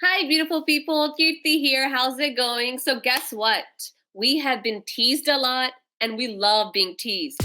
Hi, beautiful people. Kirti here. How's it going? So, guess what? We have been teased a lot and we love being teased.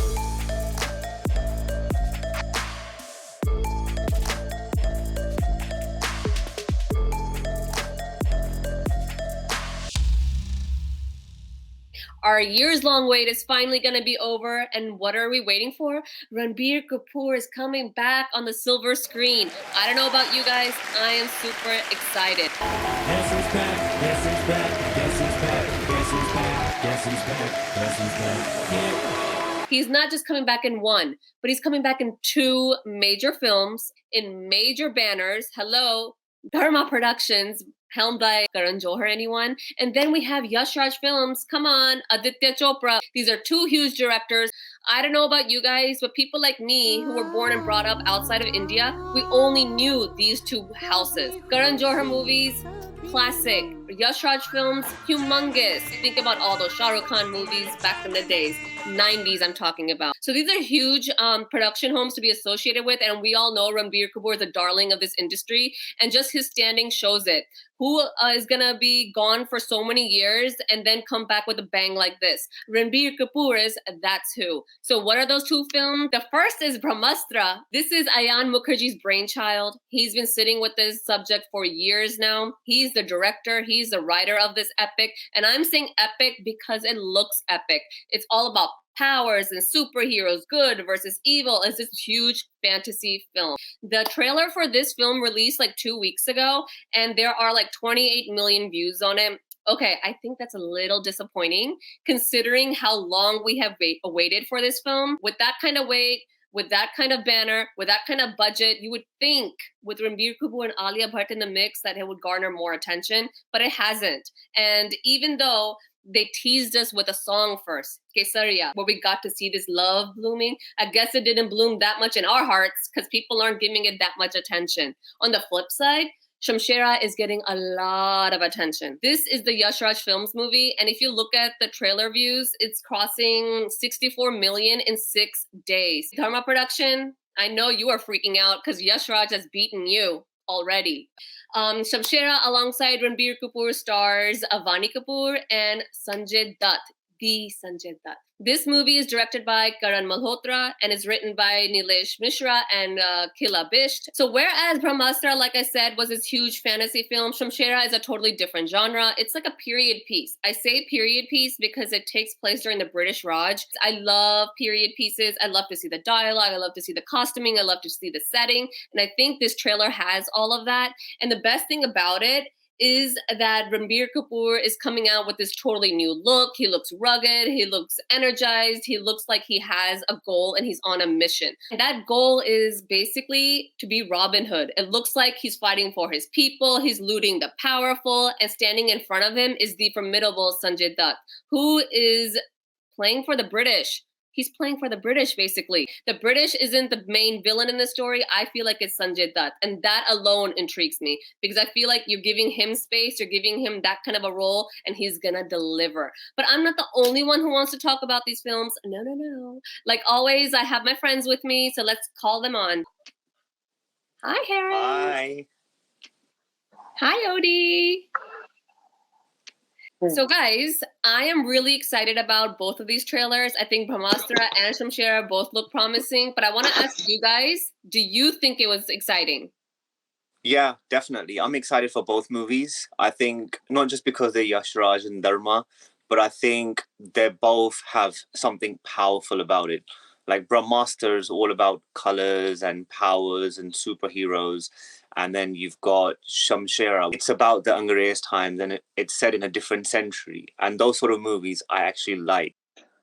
Our years-long wait is finally going to be over, and what are we waiting for? Ranbir Kapoor is coming back on the silver screen. I don't know about you guys, I am super excited. Guess who's back? Guess who's back? Guess who's back? Guess who's back? Guess who's back? Guess who's back? Yeah. He's not just coming back in one, but he's coming back in two major films, in major banners. Hello, Dharma Productions, helmed by Karan Malhotra, anyone? And then we have Yash Raj Films. Come on, Aditya Chopra. These are two huge directors. I don't know about you guys, but people like me who were born and brought up outside of India, we only knew these two houses. Karan Johar movies, classic. Yash Raj Films, humongous. Think about all those Shah Rukh Khan movies back in the days. 90s I'm talking about. So these are huge production homes to be associated with, and we all know Ranbir Kapoor is a darling of this industry, and just his standing shows it. Who is gonna be gone for so many years and then come back with a bang like this? Ranbir Kapoor is, that's who. So what are those two films? The first is Brahmastra. This is Ayan Mukherjee's brainchild. He's been sitting with this subject for years now. He's the director, he's the writer of this epic, and I'm saying epic because it looks epic. It's all about powers and superheroes, good versus evil. Is this huge fantasy film. The trailer for this film released like 2 weeks ago, and there are like 28 million views on it. Okay, I think that's a little disappointing considering how long we have waited for this film. With that kind of wait, with that kind of banner, with that kind of budget, you would think with Ranbir Kapoor and Alia Bhatt in the mix that it would garner more attention, but it hasn't. And even though they teased us with a song first, Kesaria, where we got to see this love blooming, I guess it didn't bloom that much in our hearts because people aren't giving it that much attention. On the flip side, Shamshera is getting a lot of attention. This is the Yash Raj Films movie, and if you look at the trailer views, it's crossing 64 million in 6 days. Dharma Production, I know you are freaking out because Yash Raj has beaten you already. Shamshera alongside Ranbir Kapoor stars Avani Kapoor and Sanjay Dutt, the Sanjay Dutt. This movie is directed by Karan Malhotra and is written by Nilesh Mishra and Kila Bisht. So whereas Brahmastra, like I said, was this huge fantasy film, Shamshera is a totally different genre. It's like a period piece. I say period piece because it takes place during the British Raj. I love period pieces. I love to see the dialogue. I love to see the costuming. I love to see the setting. And I think this trailer has all of that. And the best thing about it is that Ranbir Kapoor is coming out with this totally new look. He looks rugged, he looks energized, he looks like he has a goal and he's on a mission. And that goal is basically to be Robin Hood. It looks like he's fighting for his people, he's looting the powerful, and standing in front of him is the formidable Sanjay Dutt, who is playing for the British. He's playing for the British, basically. The British isn't the main villain in this story. I feel like it's Sanjay Dutt. And that alone intrigues me because I feel like you're giving him space, you're giving him that kind of a role, and he's gonna deliver. But I'm not the only one who wants to talk about these films. No, no, no. Like always, I have my friends with me, so let's call them on. Hi, Harris. Hi. Hi, Odee. So guys, I am really excited about both of these trailers. I think Brahmastra and Shamshera both look promising, but I want to ask you guys, do you think it was exciting? Yeah, definitely. I'm excited for both movies. I think not just because they're Yash Raj and Dharma, but I think they both have something powerful about it. Like Brahmastra is all about colors and powers and superheroes. And then you've got Shamshera. It's about the Angrez times and it's set in a different century. And those sort of movies I actually like.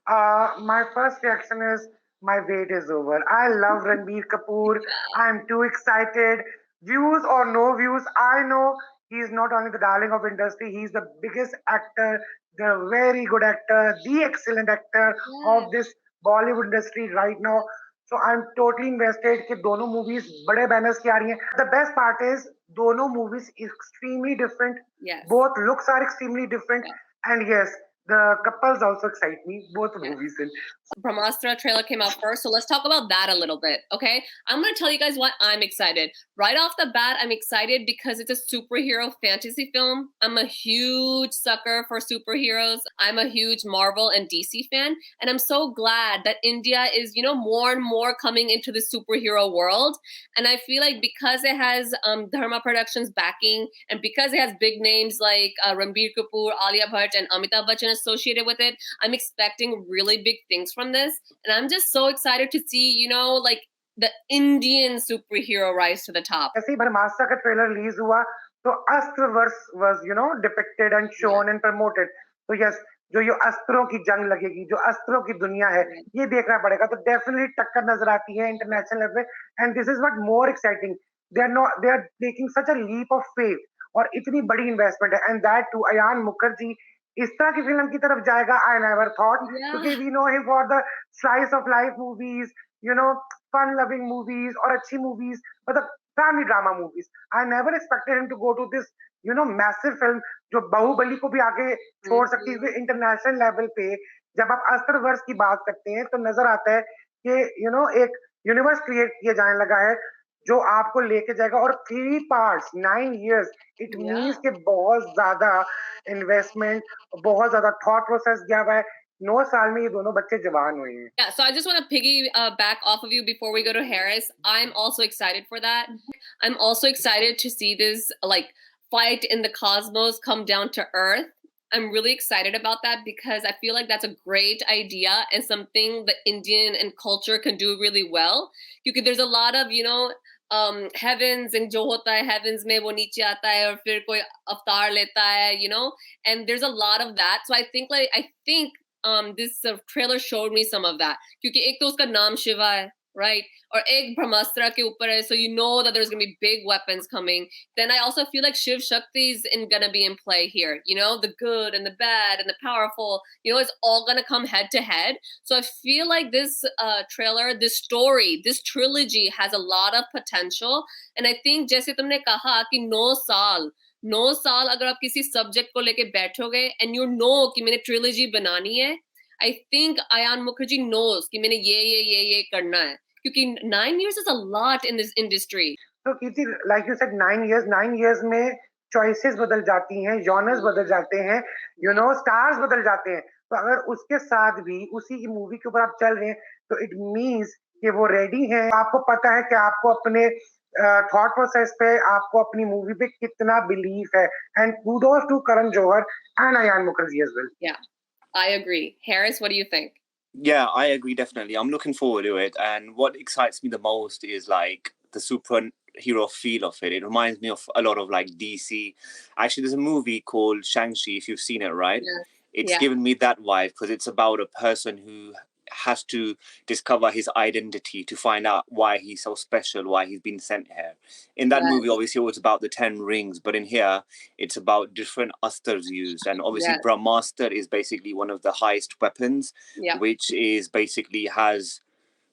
My first reaction is my wait is over. I love Ranbir Kapoor. I'm too excited. Views or no views, I know he's not only the darling of industry, he's the biggest actor, the very good actor, the excellent actor of this Bollywood industry right now. So I'm totally invested कि दोनों movies बड़े banners की आ रही हैं. The best part is दोनों movies extremely different. Yes. Both looks are extremely different. And yes, The couples also excite me, both movies. Brahmastra trailer came out first, so let's talk about that a little bit, okay? I'm gonna tell you guys why I'm excited. Right off the bat, I'm excited because it's a superhero fantasy film. I'm a huge sucker for superheroes. I'm a huge Marvel and DC fan, and I'm so glad that India is, more and more coming into the superhero world. And I feel like because it has Dharma Productions backing, and because it has big names like Ranbir Kapoor, Alia Bhatt, and Amitabh Bachchan associated with it, I'm expecting really big things from this. And I'm just so excited to see, like the Indian superhero rise to the top. ऐसे ही ब्रह्मास्त्र का trailer release हुआ तो Astraverse was depicted and shown and promoted तो yes जो ये अस्त्रों की जंग लगेगी जो अस्त्रों की दुनिया है ये देखना पड़ेगा तो डेफिनेटली टक्कर नजर आती है इंटरनेशनल लेवल पे and this is what more exciting they are taking such a leap of faith और इतनी बड़ी इन्वेस्टमेंट है and that too Ayan Mukherjee इस तरह की फिल्म की तरफ जाएगा आई नेवर थॉट क्योंकि we know him for the slice of life movies fun loving movies और अच्छी मूवीज मतलब family drama movies I never expected him to go to this massive film जो बाहुबली को भी आगे छोड़ सकती है इंटरनेशनल लेवल पे जब आप अस्त्र वर्ष की बात करते हैं तो नजर आता है कि एक यूनिवर्स क्रिएट किया जाने लगा है जो आपको लेके जाएगा और 3 पार्ट्स 9 इयर्स इट मींस कि बहुत ज्यादा इन्वेस्टमेंट बहुत ज्यादा थॉट प्रोसेस गया हुआ है 9 साल में ये दोनों बच्चे जवान हुए हैं Yeah, so I just want to piggy back off of you before we go to Harris. I'm also excited for that. I'm also excited to see this like fight in the cosmos come down to Earth. I'm really excited about that because I feel like that's a great idea and something the Indian and culture can do really well. Because there's a lot of, heavens and jo hota hai, heavens mein wo niche aata hai aur fir koi avatar leta hai, and there's a lot of that. So I think this trailer showed me some of that. Kyunki ek to uska naam Shiva hai, right? Or ek Brahmastra ke upar hai, so you know that there's gonna be big weapons coming. Then I also feel like Shiv Shakti is gonna be in play here. The good and the bad and the powerful. It's all gonna come head to head. So I feel like this trailer, this story, this trilogy has a lot of potential. And I think जैसे तुमने कहा कि 9 साल अगर आप किसी subject को लेके बैठोगे एंड यू नो कि मैंने ट्रिलॉजी बनानी है I think Ayan Mukherjee knows कि मैंने ये करना है क्योंकि 9 years is a lot in this industry. तो कीर्ति लाइक यू सेड 9 years में चॉइसेस बदल जाती हैं जॉनर्स बदल जाते हैं स्टार्स बदल जाते हैं तो अगर उसके साथ भी उसी की मूवी के ऊपर आप चल रहे हैं तो इट मींस कि वो रेडी हैं आपको पता है कि आपको अपने थॉट प्रोसेस पे आपको अपनी मूवी पे कितना बिलीफ है and kudos to Karan Johar and Ayan Mukherjee as well. Yeah, I agree. Harris, what do you think? Yeah, I agree definitely. I'm looking forward to it, and what excites me the most is like the superhero feel of it. It reminds me of a lot of like DC. Actually, there's a movie called Shang-Chi, if you've seen it, right? Yeah. It's given me that vibe because it's about a person who has to discover his identity to find out why he's so special, why he's been sent here. In that movie, obviously, it was about the 10 rings, but in here, it's about different astras used. And obviously, Brahmastra is basically one of the highest weapons, which is basically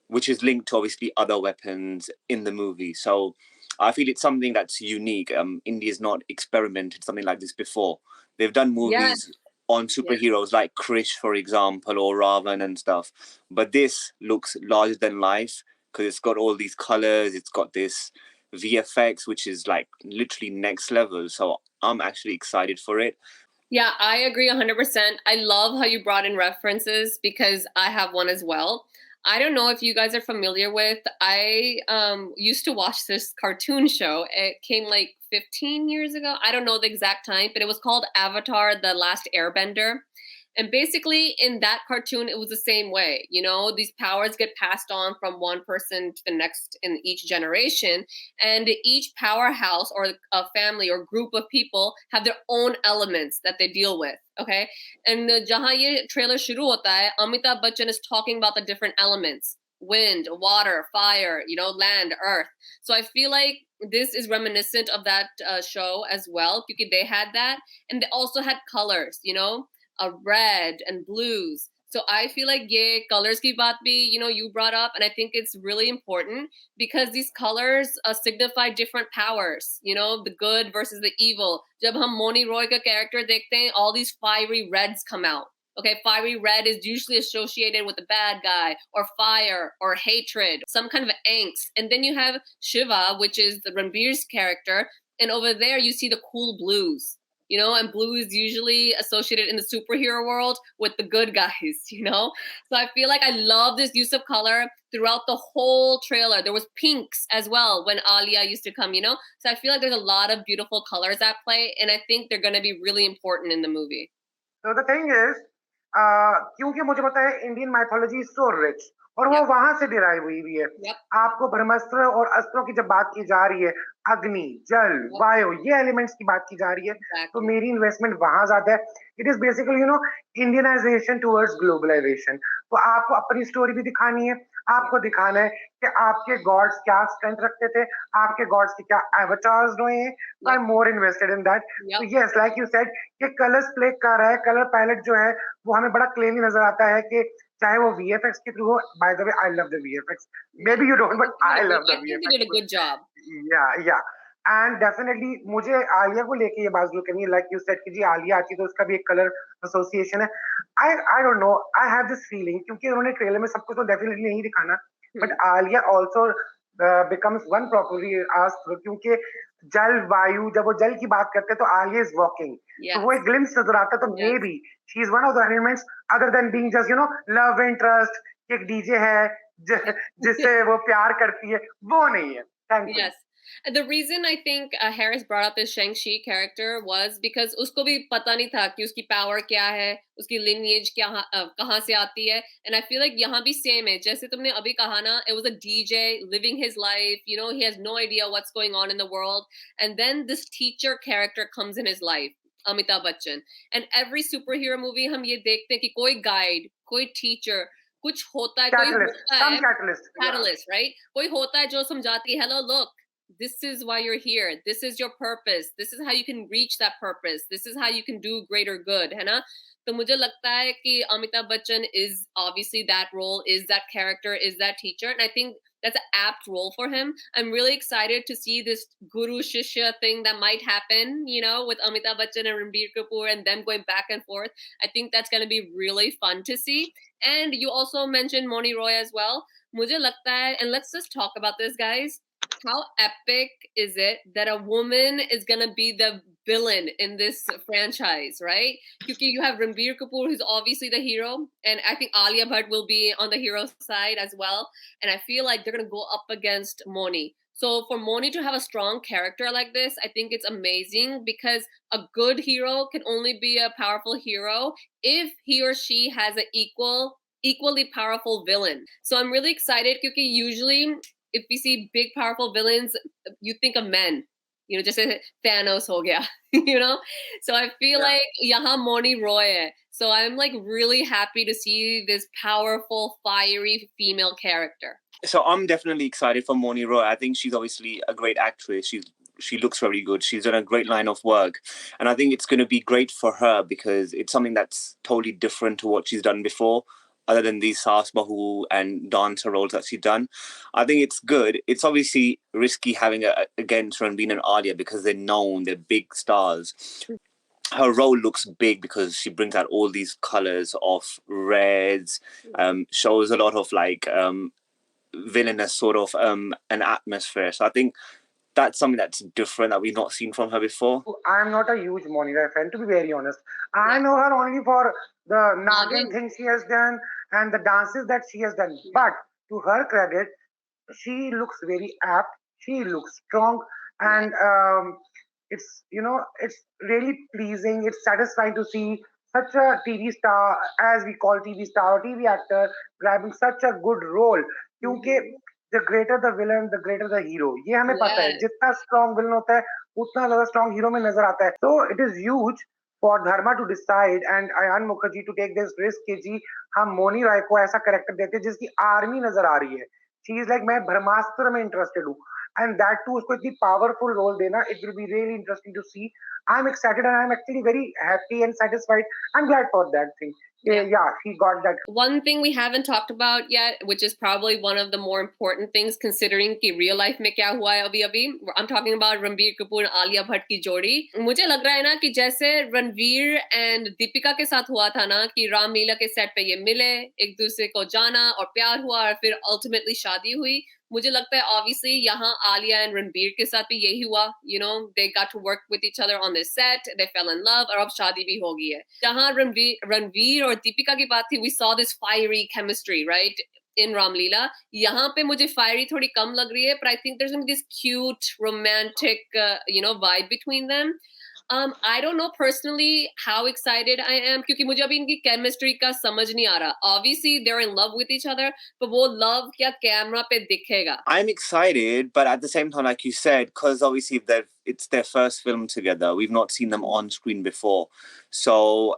which is linked to obviously other weapons in the movie. So I feel it's something that's unique. India's not experimented something like this before. They've done movies on superheroes like Krish, for example, or Ravan and stuff. But this looks larger than life because it's got all these colors. It's got this VFX, which is like literally next level. So I'm actually excited for it. Yeah, I agree 100%. I love how you brought in references because I have one as well. I don't know if you guys are familiar with, I used to watch this cartoon show. It came like 15 years ago. I don't know the exact time, but it was called Avatar, The Last Airbender. And basically in that cartoon, it was the same way. These powers get passed on from one person to the next in each generation. And each powerhouse or a family or group of people have their own elements that they deal with. Okay. And jahan ye trailer shuru hota hai, Amitabh Bachchan is talking about the different elements. Wind, water, fire, land, earth. So I feel like this is reminiscent of that show as well because they had that. And they also had colors, red and blues. So I feel like colors ki baat bhi, you brought up, and I think it's really important because these colors signify different powers, the good versus the evil. Jab hum Moni Roy ka character dekhte hain, all these fiery reds come out. Okay, fiery red is usually associated with a bad guy or fire or hatred, some kind of angst. And then you have Shiva, which is the Ranbir's character, and over there you see the cool blues. And blue is usually associated in the superhero world with the good guys, So I feel like I love this use of color throughout the whole trailer. There was pinks as well when Alia used to come, So I feel like there's a lot of beautiful colors at play, and I think they're going to be really important in the movie. So the thing is, क्योंकि मुझे पता है Indian mythology is so rich और वो Yep. वहां से derive हुई है. Yep. आपको ब्रह्मास्त्र और अस्त्रों की जब बात की जा रही है, अग्नि, जल, Yep. वायु, ये एलिमेंट्स की बात की जा रही है, तो Exactly. मेरी इन्वेस्टमेंट वहां ज्यादा है. It is basically Indianisation towards globalisation. तो आपको अपनी स्टोरी भी दिखानी है, आपको दिखाना है कि आपके गॉड्स क्या स्ट्रेंथ रखते थे, आपके गॉड्स की क्या एवटार्स रहे हैं. I am more invested in that. तो Yep. Yes, like you said कि कलर्स प्ले कर रहा है, कलर पैलेट जो है वो हमें बड़ा क्लियरली नजर आता है कि चाहे वो वीएफएक्स के थ्रू हो. By the way, I love the VFX. May be you don't, but I love the I think they did a good job. या एंड डेफिनेटली मुझे आलिया को लेके ये बात जरूर करनी है. लाइक यू सेड कि जी आलिया आती तो उसका भी एक कलर एसोसिएशन है. I don't know, I have this feeling, क्योंकि उन्होंने ट्रेलर में सब कुछ तो डेफिनेटली नहीं दिखाना, but Alia also becomes one properly अस्त्र, क्योंकि जल वायु, जब वो जल की बात करते हैं तो आलिया इज वॉकिंग. तो वो एक ग्लिम्स नजर आता है. तो may be she is one of the elements other than being just love interest, एक डीजे है जिससे वो प्यार करती है, वो नहीं है. Thank you. Yes. And the reason I think Harris brought up this Shang-Chi character was because उसको भी पता नहीं था कि उसकी power क्या है, उसकी lineage कहाँ से आती है. And I feel like यहाँ भी same है. जैसे तुमने अभी कहा ना, it was a DJ living his life, he has no idea what's going on in the world. And then this teacher character comes in his life, Amitabh Bachchan. And every superhero movie हम ये देखते हैं कि कोई guide, कोई teacher, कुछ होता है, कोई होता है, catalyst, right? कोई होता है जो समझाती है, hello, look, this is why you're here. This is your purpose. This is how you can reach that purpose. This is how you can do greater good, है ना? तो मुझे लगता है कि Amitabh Bachchan is obviously that role, is that character, is that teacher, and I think that's an apt role for him. I'm really excited to see this guru shishya thing that might happen, with Amitabh Bachchan and Ranbir Kapoor and them going back and forth. I think that's going to be really fun to see. And you also mentioned Moni Roy as well. Mujhe lagta hai, and let's just talk about this, guys. How epic is it that a woman is going to be the villain in this franchise, right? Because you have Ranbir Kapoor, who's obviously the hero, and I think Alia Bhatt will be on the hero side as well. And I feel like they're going to go up against Moni. So for Moni to have a strong character like this, I think it's amazing, because a good hero can only be a powerful hero if he or she has an equally powerful villain. So I'm really excited because usually if we see big powerful villains, you think of men, just say Thanos ho gaya, So I feel like yahan Moni Roy hai. So I'm like really happy to see this powerful, fiery female character. So I'm definitely excited for Moni Roy. I think she's obviously a great actress. She looks very good. She's done a great line of work. And I think it's going to be great for her because it's something that's totally different to what she's done before, other than these Saas Bahu and dancer roles that she's done. I think it's good. It's obviously risky having against Ranbir and Alia because they're known, they're big stars. Her role looks big because she brings out all these colors of reds, shows a lot of villainous sort of an atmosphere. So I think that's something that's different that we've not seen from her before. I'm not a huge Moni Roy fan, to be very honest. I know her only for the Nagin thing she has done and the dances that she has done. But to her credit, she looks very apt. She looks strong, and it's it's really pleasing. It's satisfying to see such a TV star, as we call TV star or TV actor, grabbing such a good role. क्योंकि the greater the villain, the greater the hero. ये हमें पता है. जितना strong villain होता है, उतना ज़्यादा strong hero में नजर आता है. So it is huge for Dharma to decide and Ayan Mukherjee to take this risk कि जी हम मोनी रॉय को ऐसा कैरेक्टर देते हैं जिसकी आर्मी नजर आ रही है. She is like मैं ब्रह्मास्त्र में interested हूँ. And that too उसको इतनी powerful role देना, it will be really interesting to see. I'm excited and I'm actually very happy and satisfied. I'm glad for that thing. Yeah, she got that. One thing we haven't talked about yet, which is probably one of the more important things considering कि real life में क्या हुआ है अभी I'm talking about Ranbir Kapoor and Alia Bhatt की जोड़ी. मुझे लग रहा है ना कि जैसे रणवीर एंड दीपिका के साथ हुआ था ना कि रामलीला के सेट पे ये मिले, एक दूसरे को जाना और प्यार हुआ और फिर अल्टीमेटली शादी हुई. मुझे लगता है obviously यहाँ आलिया एंड रणबीर के साथ भी यही हुआ. They got to work with each other on this set, they fell in love और अब शादी भी हो गई है. जहाँ रणवीर और दीपिका की बात थी, we saw this fiery chemistry, right? In Ramleela. यहाँ पे मुझे fiery थोड़ी कम लग रही है, but I think there's going to be this cute, romantic, vibe between them. I don't know personally how excited I am क्योंकि मुझे अभी इनकी chemistry का समझ नहीं आ रहा. Obviously they're in love with each other, but वो love क्या camera पे दिखेगा? I'm excited, but at the same time, like you said, because obviously it's their first film together. We've not seen them on screen before. So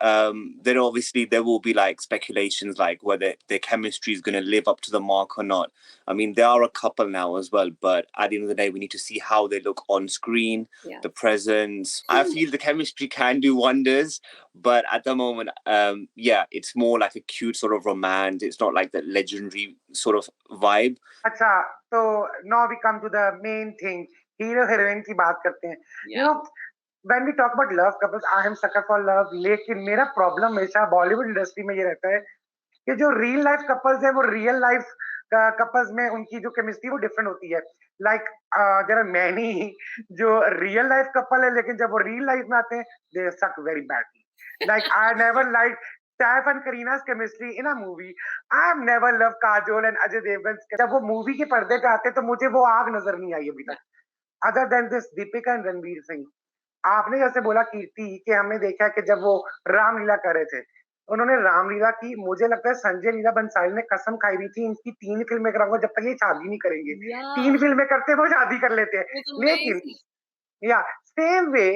there will be like speculations like whether their chemistry is going to live up to the mark or not. I mean, they are a couple now as well, but at the end of the day, we need to see how they look on screen, the presence. I feel the chemistry can do wonders, but at the moment, it's more like a cute sort of romance. It's not like that legendary sort of vibe. अच्छा, so now we come to the main thing. Hero heroine की बात करते हैं. You know, when we talk about love couples, I am sucker for love. लेकिन मेरा problem हमेशा Bollywood industry में ये रहता है कि जो रियल लाइफ कपल्स है वो रियल लाइफ कपल्स में उनकी जो केमिस्ट्री वो डिफरेंट होती है. लाइक देयर आर मैनी जो रियल लाइफ कपल है लेकिन जब वो रियल लाइफ में आते हैं दे सक very badly. Like I never liked Steph and Karina's chemistry in a movie. I have never loved Kajol and Ajay Devgan's. जब वो मूवी के पर्दे पे आते तो मुझे वो आग नजर नहीं आई अभी तक. Other than this Deepika and Ranveer Singh. आपने जैसे बोला कीर्ति कि हमने देखा कि जब वो रामलीला कर रहे थे उन्होंने रामलीला की मुझे लगता है संजय लीला बंसाली ने कसम खाई हुई थी इनकी 3 फिल्में कराऊंगा जब तक ये शादी नहीं करेंगे. 3 फिल्में करते वो शादी कर लेते हैं. लेकिन सेम वे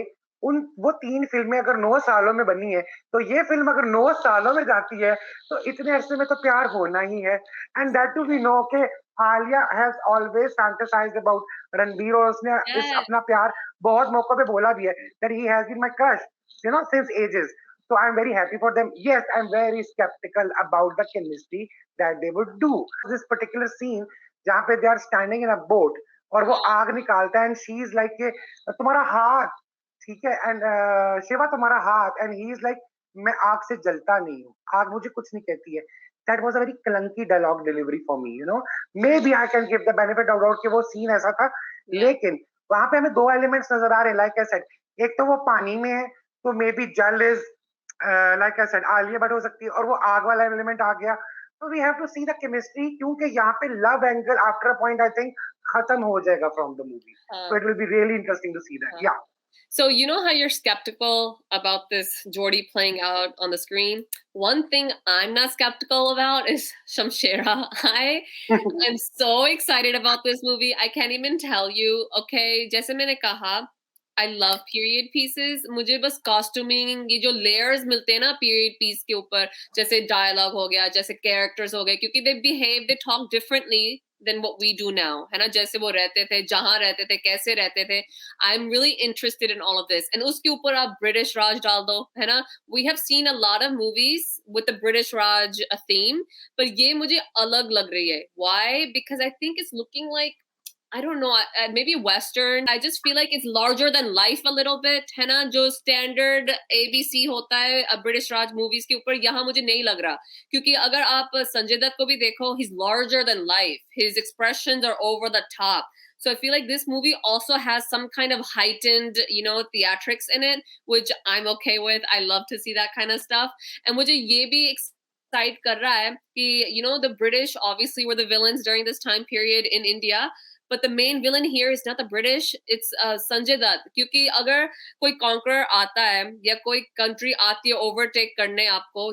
वो 3 फिल्में अगर 9 सालों में बनी है तो ये फिल्म अगर 9 सालों में जाती है तो इतने अरसे में तो प्यार होना ही है. And that too we know के Alia has always fantasized about Ranbir और उसने इस अपना प्यार बहुत मौकों पे बोला भी है that he has been my crush since ages. So I'm very happy for them. Yes, I'm very skeptical about the chemistry that they would do. This particular scene जहाँ पे they are standing in a boat और वो आग निकालता है and she is like तुम्हारा हाथ ठीक है एंड शिवा तुम्हारा हाथ एंड ही इज लाइक मैं आग से जलता नहीं हूँ आग मुझे कुछ नहीं कहती है. That was a very clunky dialogue delivery for me. Maybe I can give the benefit of doubt कि वो सीन ऐसा था लेकिन वहां पे हमें 2 एलिमेंट्स नजर आ रहे हैं. लाइक आई सेड एक तो वो पानी में है तो मे बी जल is like I said Alia Bhatt हो सकती है और वो आग वाला एलिमेंट आ गया. तो we have to see the chemistry क्योंकि यहाँ पे love angle after a point I think खत्म हो जाएगा from the movie. So it will be really interesting to see that. Yeah So you know how you're skeptical about this Geordie playing out on the screen? One thing I'm not skeptical about is Shamshera. I am so excited about this movie. I can't even tell you. Okay, जैसे मैंने कहा, I love period pieces. मुझे बस costuming ये जो layers मिलते हैं ना period piece के ऊपर जैसे dialogue हो गया जैसे characters हो गए क्योंकि they behave, they talk differently than what we do now है ना जैसे वो रहते थे जहाँ रहते थे कैसे रहते थे. I'm really interested in all of this and उसके ऊपर आप British Raj डाल दो है ना. We have seen a lot of movies with the British Raj theme but ये मुझे अलग लग रही है. Why? Because I think it's looking like I don't know, maybe Western. I just feel like it's larger than life a little bit, है ना जो standard ABC होता है British Raj movies के ऊपर यहाँ मुझे नहीं लग रहा क्योंकि अगर आप संजय दत्त को भी देखो he's larger than life. His expressions are over the top. So I feel like this movie also has some kind of heightened, theatrics in it, which I'm okay with. I love to see that kind of stuff. And मुझे ये भी excite कर रहा है कि, the British obviously were the villains during this time period in India. But the main villain here is not the British, it's Sanjay Dutt. क्योंकि अगर कोई conqueror आता है या कोई country आती है overtake करने आपको,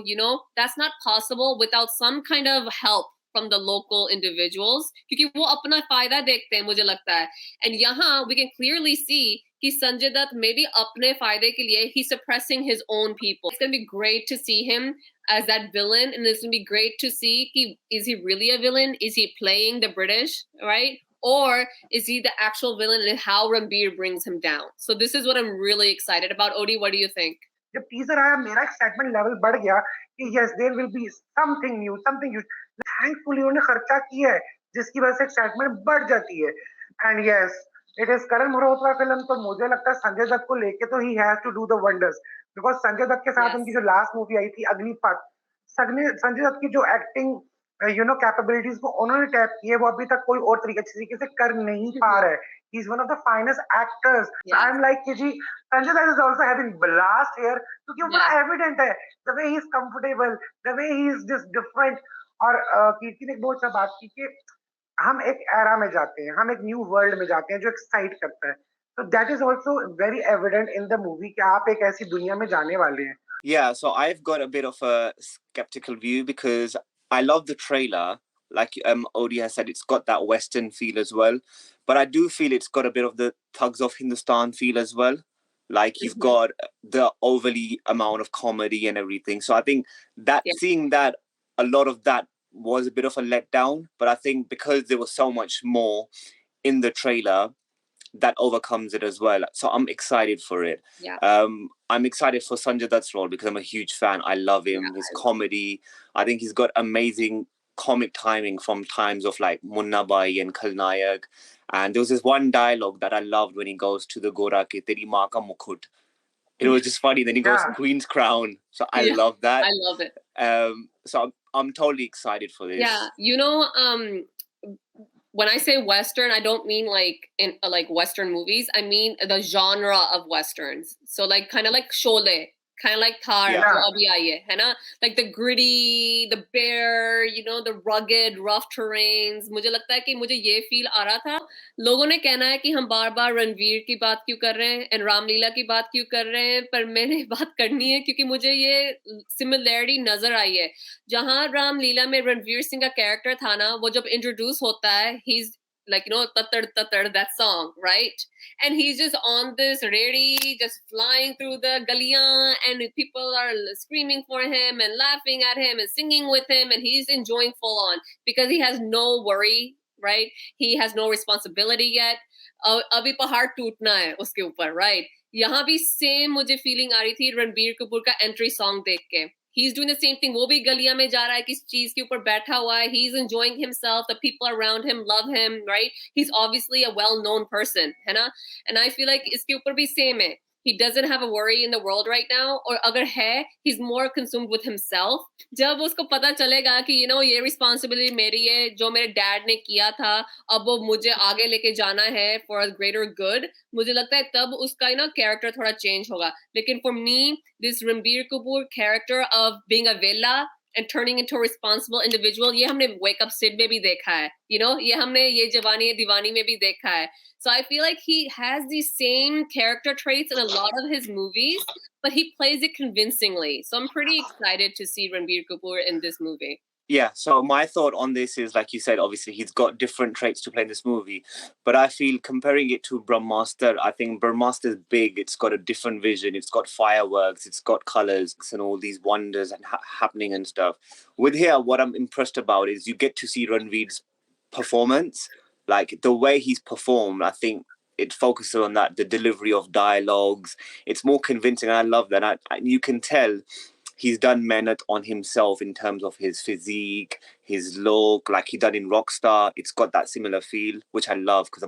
that's not possible without some kind of help from the local individuals. क्योंकि वो अपना फायदा देखते हैं मुझे लगता है. And यहाँ we can clearly see कि Sanjay Dutt maybe अपने फायदे के लिए he's suppressing his own people. It's gonna be great to see him as that villain, and it's gonna be great to see is he really a villain? Is he playing the British, right? Or is he the actual villain and how Ranbir brings him down? So this is what I'm really excited about. Odee, what do you think? जब teaser आया मेरा excitement level बढ़ गया कि yes there will be something new something huge. Thankfully उन्होंने खर्चा किया है जिसकी वजह से एक्साइटमेंट बढ़ जाती है. And yes it is Karan Malhotra film. तो मुझे लगता है संजय दत्त को लेके तो he has to do the wonders because Sanjay Dutt के साथ Yes. उनकी जो लास्ट मूवी आई थी अग्निपथ, संजय दत्त की जो एक्टिंग कैपेबिलिटीज को उन्होंने टैप की है वो अभी तक कोई और तरीके से कर नहीं पा रहा है. He is one of the finest actors. I Yes. Am like कि जी Sanjay Dutt is also having blast here क्योंकि वो बड़ा Yes. एविडेंट है the way he is comfortable, the way he is just different. और कीर्ति ने एक बहुत अच्छा बात की कि हम एक एरा में जाते हैं, हम एक न्यू वर्ल्ड में जाते हैं जो एक्साइट करता है. तो that is also very evident in the movie कि आप एक ऐसी दुनिया में जाने वाले हैं. Yeah, so I've got a bit of a skeptical view because I love the trailer. Like Odee has said, it's got that Western feel as well. But I do feel it's got a bit of the Thugs of Hindustan feel as well. Like you've got the overly amount of comedy and everything. So I think that Yeah. seeing that, a lot of that was a bit of a letdown. But I think because there was so much more in the trailer, that overcomes it as well. So I'm excited for it. Yeah. I'm excited for Sanjay Dutt's role because I'm a huge fan. I love him. Yeah, His comedy. I think he's got amazing comic timing from times of like Munna Bhai and Khalnayak. And there was this one dialogue that I loved when he goes to the Gora ke teri maa ka mukhut. It was just funny. Then he goes Yeah. Queen's Crown. So I Yeah, love that. I love it. So I'm totally excited for this. Yeah, when I say Western, I don't mean like in like Western movies. I mean the genre of Westerns. So like kind of like Sholay, kind of like Thar, Yeah. जो अभी आई है ना? Like the gritty, the bare, the rugged, rough terrains. मुझे लगता है कि मुझे ये feel आ रहा था. लोगों ने कहना है कि हम बार-बार रणवीर की बात क्यों कर रहे हैं and रामलीला की बात क्यों कर रहे हैं, पर मैंने बात करनी है क्योंकि मुझे ये similarity नजर आई है. जहां रामलीला में रणवीर सिंह का कैरेक्टर था ना, वो जब इंट्रोड्यूस होता है, he's like tatar tatar, that song, right? And he's just on this ready, just flying through the galiyan, and people are screaming for him and laughing at him and singing with him, and he's enjoying full on because he has no worry, right? He has no responsibility yet. अभी पहाड़ टूटना है उसके ऊपर, right? यहाँ भी same मुझे feeling आ रही थी रणबीर कपूर का एंट्री सॉन्ग देख के. He's doing the same thing. वो भी गलिया में जा रहा है किस चीज के ऊपर बैठा हुआ है. He's enjoying himself. The people around him love him, right? He's obviously a well-known person, है ना? And I feel like इसके ऊपर भी same है. He doesn't have a worry in the world right now. और अगर है, he's more consumed with himself. जब उसको पता चलेगा कि ये responsibility मेरी है, जो मेरे dad ने किया था, अब वो मुझे आगे लेके जाना है for a greater good. मुझे लगता है तब उसका character थोड़ा change होगा. लेकिन for me, this Ranbir Kapoor character of being a villa and turning into a responsible individual, ये हमने Wake Up Sid में भी देखा है. ये हमने ये जवानी है दीवानी में भी देखा है. So I feel like he has these same character traits in a lot of his movies, but he plays it convincingly. So I'm pretty excited to see Ranbir Kapoor in this movie. Yeah, so my thought on this is, like you said, obviously he's got different traits to play in this movie, but I feel comparing it to Brahmastra, I think Brahmastra is big. It's got a different vision. It's got fireworks. It's got colors and all these wonders and happening and stuff. With here, what I'm impressed about is you get to see Ranveer's performance, like the way he's performed. I think it focuses on that, the delivery of dialogues. It's more convincing, and I love that. You can tell he's done Mehnat on himself in terms of his physique, his look, like he done in Rockstar. It's got that similar feel, which I love because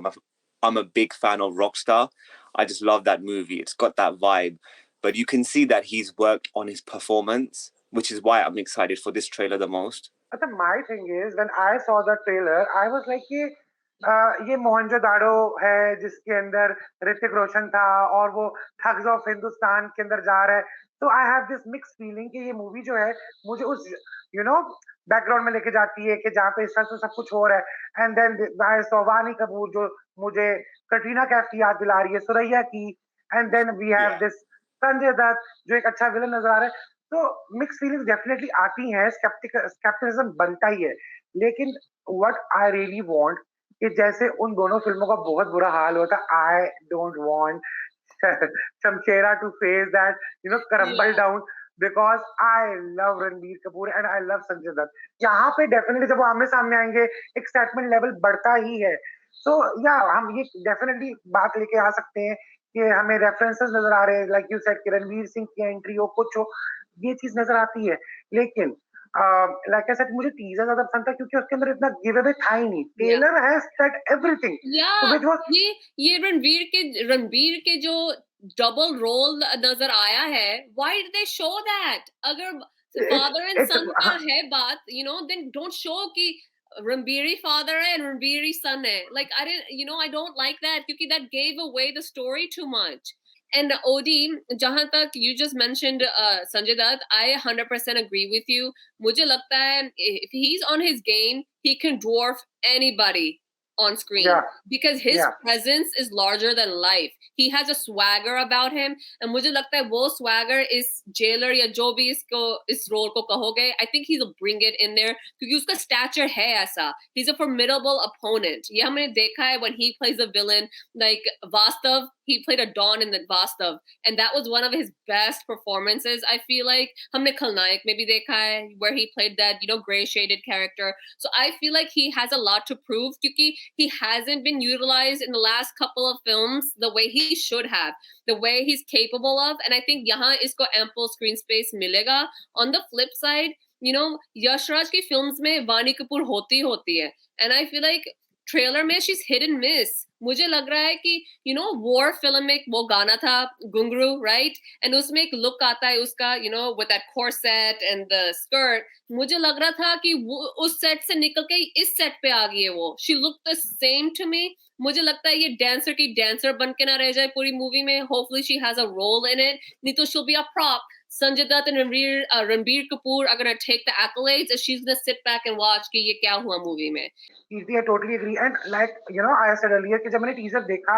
I'm a big fan of Rockstar. I just love that movie. It's got that vibe. But you can see that he's worked on his performance, which is why I'm excited for this trailer the most. My thing is, when I saw the trailer, I was like, ये मोहनजोदाड़ो है जिसके अंदर ऋतिक रोशन था और वो thugs of Hindustan के अंदर जा रहा है. तो I have this mix feeling कि ये मूवी जो है मुझे उस बैकग्राउंड में लेके जाती है कि जहाँ पे इस तरह से सब कुछ हो रहा है. एंड देन आई सॉ वानी कपूर जो मुझे कटरीना कैफ की याद दिला रही है, सुरैया की. And then we have this Sanjay Dutt जो एक अच्छा विलन नजर आ रहा है. तो मिक्स फीलिंग्स डेफिनेटली आती हैं, स्केप्टिसिज्म बनता ही है. लेकिन व्हाट आई रियली वांट कि जैसे उन दोनों फिल्मों का बहुत बुरा हाल होता, I don't want Shamshera to face that crumble down because I love Ranbir Kapoor and I love Sanjay Dutt. यहाँ पे डेफिनेटली जब वो आमने सामने आएंगे एक्साइटमेंट लेवल बढ़ता ही है. सो या हम ये डेफिनेटली बात लेके आ सकते हैं कि हमें रेफरेंसेस नजर आ रहे हैं, लाइक यू सेड कि रणवीर सिंह की एंट्री हो कुछ हो, ये चीज नजर आती है. लेकिन लाइक आई सेड मुझे टीजर ज्यादा पसंद था क्योंकि उसके अंदर इतना गिव अवे था ही नहीं. Yeah. Trailer has said everything, Yeah, which was ये रणवीर के जो डबल रोल नजर आया है, why did they show that? अगर father and son का है बात, then don't show कि रणबीर father है and रणबीर son है. Like I don't like that क्योंकि that gave away the story too much. And Odee, जहां तक you just mentioned Sanjay Dutt, I 100% agree with you. मुझे लगता है if he's on his game, he can dwarf anybody on screen या because his या presence is larger than life. He has a swagger about him, and मुझे लगता है वो swagger is jailer या जो भी इस role को कहोगे, I think he'll bring it in there क्योंकि उसका stature है ऐसा. He's a formidable opponent. ये हमने देखा है when he plays a villain like Vastav. He played a Don in the Vastav, and that was one of his best performances. I feel like हमने खलनायक में भी देखा है where he played that gray shaded character. So I feel like he has a lot to prove क्योंकि he hasn't been utilized in the last couple of films the way he should have, the way he's capable of, and I think yahan isko ample screen space milega. On the flip side, Yash Raj ki films mein Vaani Kapoor hoti hai, and I feel like trailer में she's hit and miss. मुझे लग रहा है कि war film में वो गाना था घुंघरू, right? And उसमें एक look आता है उसका with that corset and the skirt. मुझे लग रहा था कि वो उस सेट से निकल के इस सेट पे आ गई है वो. She looked the same to me. मुझे लगता है ये डांसर की डांसर बन के ना रह जाए पूरी मूवी में. Hopefully she has a role in it. नहीं तो she'll be a prop. Sanjay Dutt and Ranbir Kapoor are gonna take the accolades and she's gonna sit back and watch कि ये क्या हुआ मूवी में. Kirti, I totally agree. And like I said earlier कि जब मैंने टीजर देखा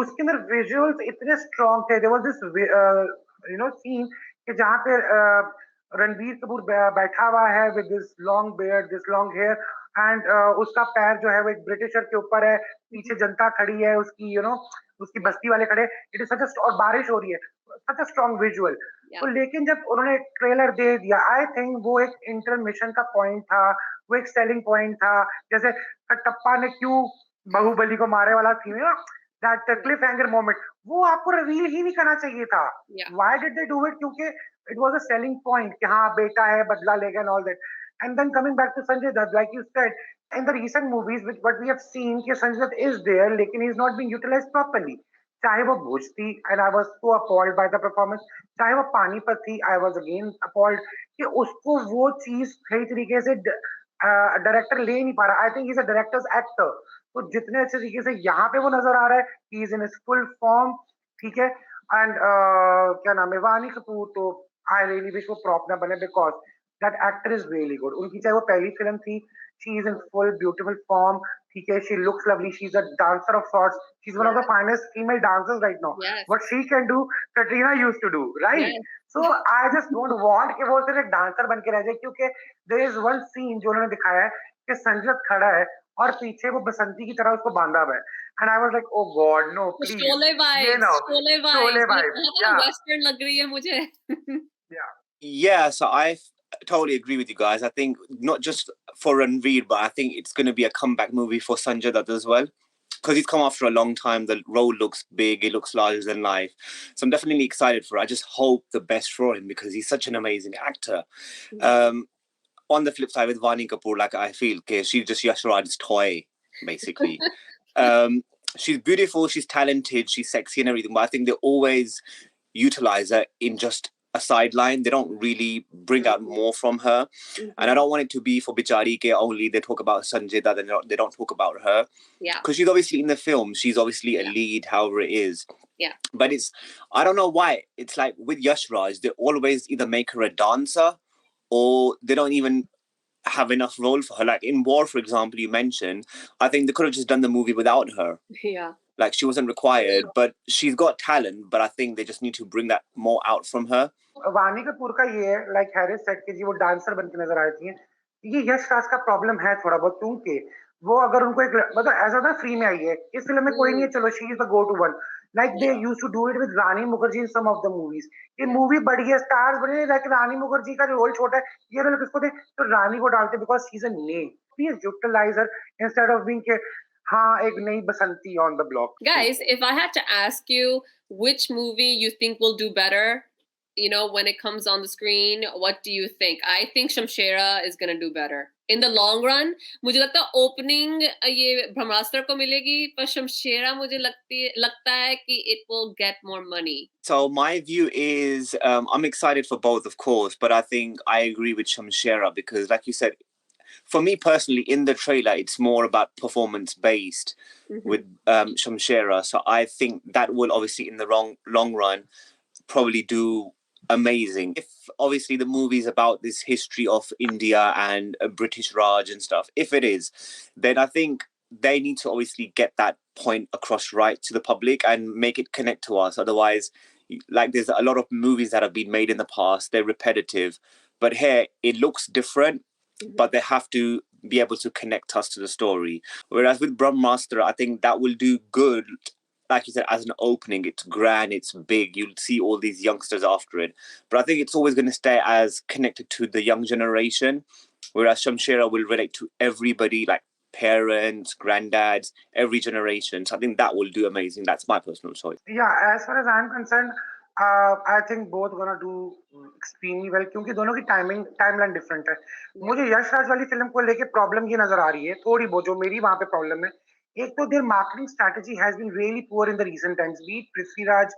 उसके अंदर विजुअल्स इतने स्ट्रॉन्ग थे. देयर वाज दिस सीन कि जहाँ पे रणबीर कपूर बैठा हुआ है with this long beard, this long hair, and उसका पैर जो है वो एक ब्रिटिशर के ऊपर है, पीछे जनता खड़ी है उसकी, उसकी बस्ती वाले खड़े. इट इज सच और बारिश हो रही है, सच अ स्ट्रॉन्ग विजुअल. तो लेकिन जब उन्होंने ट्रेलर दे दिया, आई थिंक वो एक इंटरमिशन का पॉइंट था, वो एक सेलिंग पॉइंट था. जैसे कटप्पा ने क्यों बाहुबली को मारे वाला थी, दैट क्लिफ हैंगर मोमेंट, वो आपको रिवील ही नहीं करना चाहिए था. Why did they do it? क्योंकि it was a selling point कि हाँ बेटा है, बदला लेगा and all that. And then coming back to Sanjay Dutt, like you said in the recent movies which what we have seen कि संजय दत्त is there लेकिन he is not being utilized properly. चाहे वो भोज थी and I was so appalled by the performance, चाहे वो पानीपत थी, I was again appalled कि उसको वो चीज सही तरीके से डायरेक्टर ले नहीं पा रहा. I think he is a directors actor. तो जितने अच्छे तरीके से यहाँ पे वो नजर आ रहा है, he is in his full form, ठीक है. एंड क्या नाम है, वानी कपूर, तो आई रियली विश वो प्रॉप ना बने because that actor is really good. उनकी चाहे वो पहली फिल्म थी, she is in full beautiful form, ठीक है. She looks lovely, she is a dancer of sorts, she is one of the finest female dancers right now. What she can do Katrina used to do, right? So I just don't want कि वो सिर्फ एक dancer बन के रह जाए, क्योंकि there is one scene जो उन्होंने दिखाया है कि संजय दत्त खड़ा है और पीछे वो बसंती की तरह उसको बांधा हुआ है. And I was like oh god no please. Sholay vibes या वेस्टर्न लग रही है मुझे. Yeah, so I totally agree with you guys. I think not just for Ranveer, but I think it's going to be a comeback movie for Sanjay Dutt as well, because he's come after a long time. The role looks big, it looks larger than life, so I'm definitely excited for it. I just hope the best for him because he's such an amazing actor. On the flip side with Vaani Kapoor, like I feel she's just Yash Raj's toy basically. She's beautiful, she's talented, she's sexy and everything, but I think they always utilize her in just a sideline. They don't really bring out more from her. And I don't want it to be for Bichari ke only they talk about Sanjay Dutt and they don't talk about her. Because she's obviously in the film, she's obviously a lead, however it is. But I don't know why. It's like with Yash Raj, they always either make her a dancer or they don't even have enough role for her. Like in War, for example, you mentioned, I think they could have just done the movie without her. Like she wasn't required, but she's got talent, but I think they just need to bring that more out from her. वानी कपूर का ये है, like Harris said कि जी वो dancer बन के नजर आ रही है. ये यश राज का प्रॉब्लम है थोड़ा बहुत, क्योंकि वो अगर उनको एक मतलब ऐसा था फ्री में आई है, इस फिल्म में कोई नहीं है, चलो she is the go to one. Like they used to do it with Rani Mukherjee in some of the movies. ये मूवी बड़ी है, स्टार्स बड़े, लाइक रानी मुखर्जी का रोल छोटा है, ये रोल किसको दे, तो रानी को डालते because she is a name. Please utilize her instead of being हाँ एक नई Basanti on the block. Guys, if I had to ask you which movie you think will do better, when it comes on the screen. What do you think? I think Shamshera is going to do better. In the long run, मुझे लगता है opening ये ब्रह्मास्त्र को मिलेगी, पर शमशेरा मुझे लगता है कि it will get more money. So my view is I'm excited for both, of course, but I think I agree with Shamshera because, like you said, for me personally, in the trailer, it's more about performance based with Shamshera. So I think that will obviously, in the long run, probably do amazing. If obviously the movie is about this history of India and British Raj and stuff, if it is, then I think they need to obviously get that point across right to the public and make it connect to us. Otherwise, like there's a lot of movies that have been made in the past, they're repetitive, but here it looks different, but they have to be able to connect us to the story. Whereas with Brahmastra, I think that will do good. Like you said, as an opening, it's grand, it's big. You'll see all these youngsters after it. But I think it's always going to stay as connected to the young generation. Whereas Shamshera will relate to everybody, like parents, granddads, every generation. So I think that will do amazing. That's my personal choice. Yeah, as far as I'm concerned, I think both gonna do extremely well क्योंकि दोनों की timeline different है. मुझे यश राज वाली film को लेके problem ये नजर आ रही है थोड़ी बहुत जो मेरी वहां पे प्रॉब्लम है. एक तो their marketing strategy has been really poor in the recent times. Be it Prithviraj,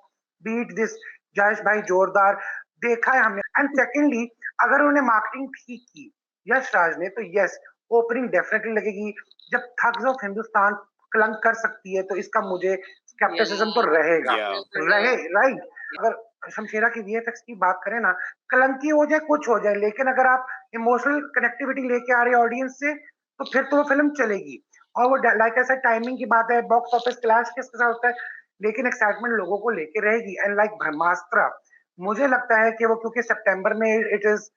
be it this Jayesh bhai Jordaar देखा है हमने. एंड सेकेंडली, अगर उन्होंने मार्केटिंग ठीक की यश राज ने तो यस, ओपनिंग डेफिनेटली लगेगी. जब थग्स ऑफ हिंदुस्तान क्लंक कर सकती है तो इसका मुझे स्केप्टिसिज्म तो रहेगा. राइट. अगर शमशेरा की वीएफएक्स की बात करें ना, कलंकी हो जाए कुछ हो जाए, लेकिन अगर आप इमोशनल कनेक्टिविटी लेके आ रहे हैं ऑडियंस से तो फिर तो वो फिल्म चलेगी. और वो लाइक ऐसा टाइमिंग की बात है, बॉक्स ऑफिस क्लैश किसके साथ होता है, लेकिन एक्साइटमेंट लोगों को लेके रहेगी. एंड लाइक ब्रह्मास्त्र, मुझे लगता है कि वो क्योंकि सितंबर में it is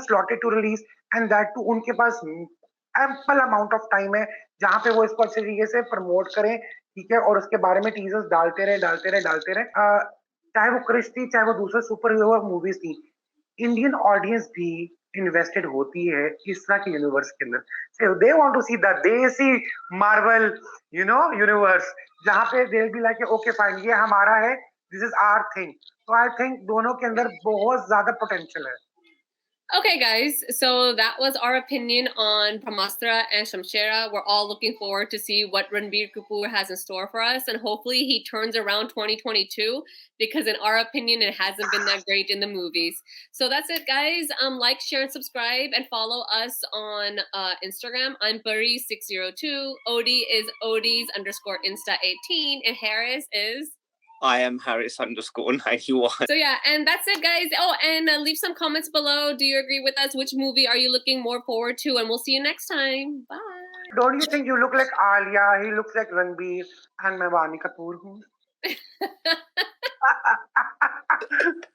slotted to release and that too उनके पास एम्पल अमाउंट ऑफ टाइम है जहां पे वो इसको अच्छे तरीके से प्रमोट करें. ठीक है. और उसके बारे में टीजर्स डालते रहे. चाहे वो क्रिश थी, चाहे वो दूसरे सुपर हीरो मूवीज थी, इंडियन ऑडियंस भी इन्वेस्टेड होती है इस तरह के यूनिवर्स के अंदर. So they want to see the desi Marvel universe जहां पे they will be like okay fine, ये हमारा है, दिस इज आवर थिंग. तो आई थिंक दोनों के अंदर बहुत ज्यादा पोटेंशियल है. Okay, guys, so that was our opinion on Brahmastra and Shamshera. We're all looking forward to see what Ranbir Kapoor has in store for us, and hopefully he turns around 2022, because in our opinion, it hasn't been that great in the movies. So that's it, guys. Like, share, and subscribe, and follow us on Instagram. I'm Burry602. Odee is Odees_Insta18, and Harris is... I am Harris_91. So yeah, and that's it, guys. Oh, and leave some comments below. Do you agree with us? Which movie are you looking more forward to? And we'll see you next time. Bye. Don't you think you look like Alia? He looks like Ranbir, and मैं वानी कपूर हूँ.